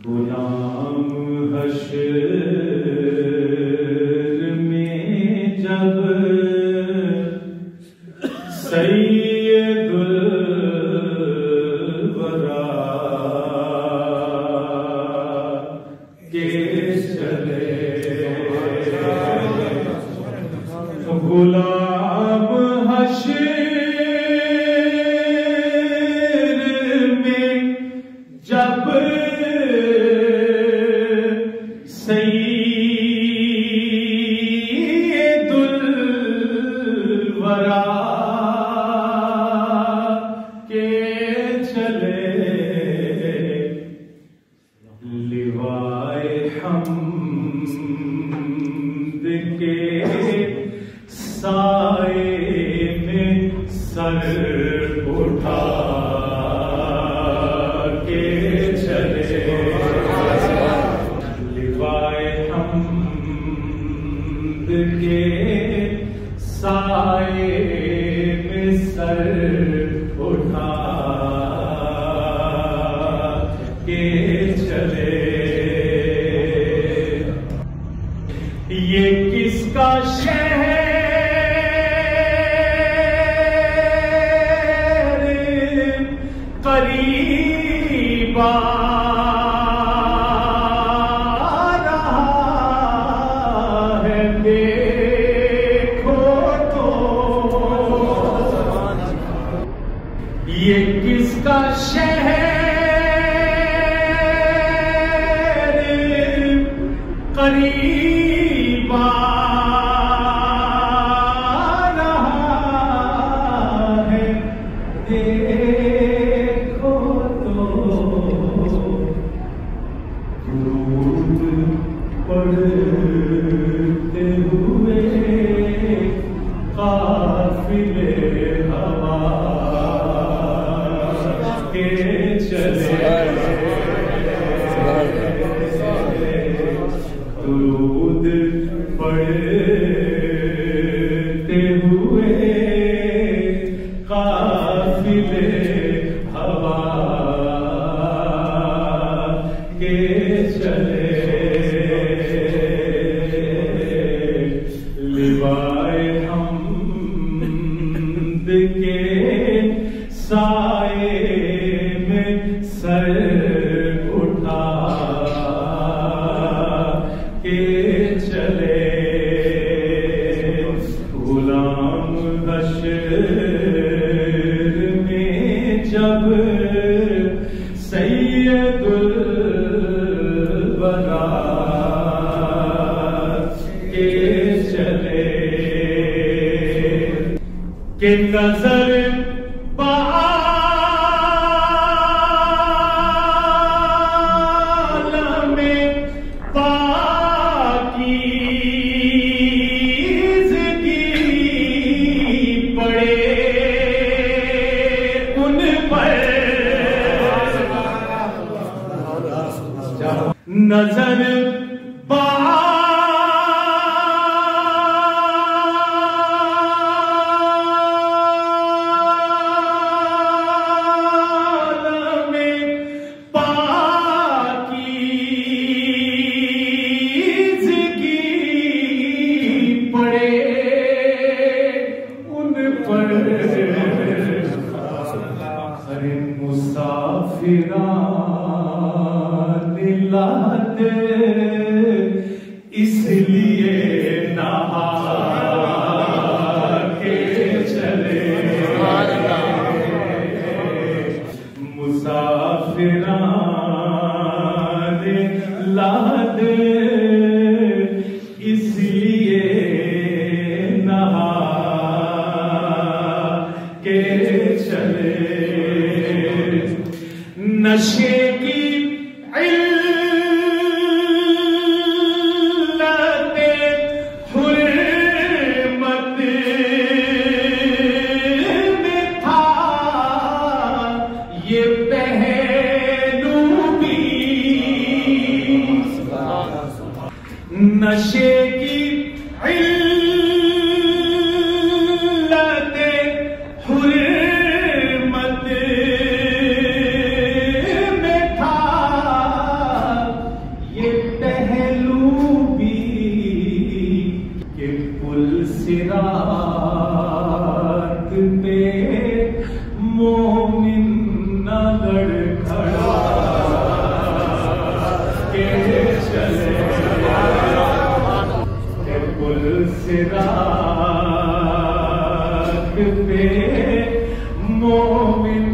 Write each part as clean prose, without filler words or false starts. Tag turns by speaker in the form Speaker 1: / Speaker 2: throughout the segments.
Speaker 1: गुलाम हश्र में जब सैयदुल वरा के चले, गुलाम हश्र में जब सैयदुल वरा के चले, लिवाए हम्द के साए में सर उठा के चले, लिवाए हम्द के साए में सर उठा के चले। ये किसका शहर करीब आ रहा है, देखो तो ये किसका शहर करीब आ रहा है, देखो तो दूध पड़ते हुए काफिले हवा के चले, दूध पड़ते हुए काफिले हवा के चले, लिवाए हम्द के साए में सर उठा के चले, गुलाम हश्र में जब सैयदुल वरा के चले, के नजर नजर बाल में पाकीज़गी पड़े उन पर, अरे मुसाफिरान लाते इसलिए नहा के चले, मुसाफिरान लाते इसलिए नहा के चले, नशे की नशे की इल्लत हुर्मत में था सिराग पे मोमिन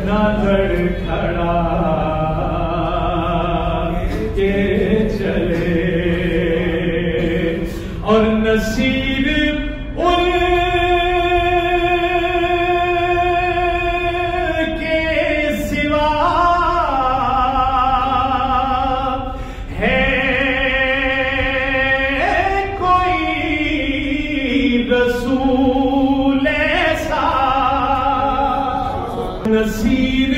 Speaker 1: ना लड़खड़ा के चले और नसीब उनके सिवा है कोई रसूल ऐसा नसीब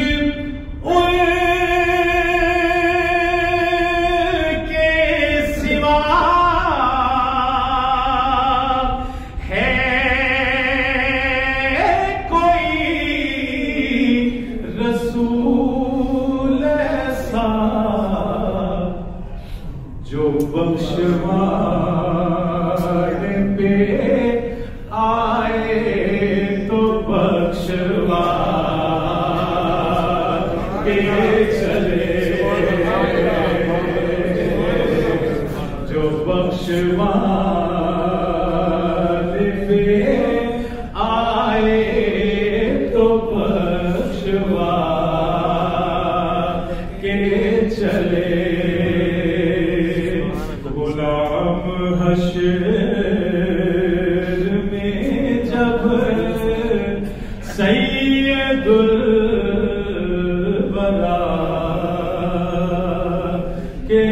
Speaker 1: उनके सिवा है कोई रसूल ऐसा जो बख्शवाने पे आए तो बख्शवा के चले जो बख्शवाने पे आए तो बख्शवा के चले गुलाम हश्र में जब सैयदुल वरा के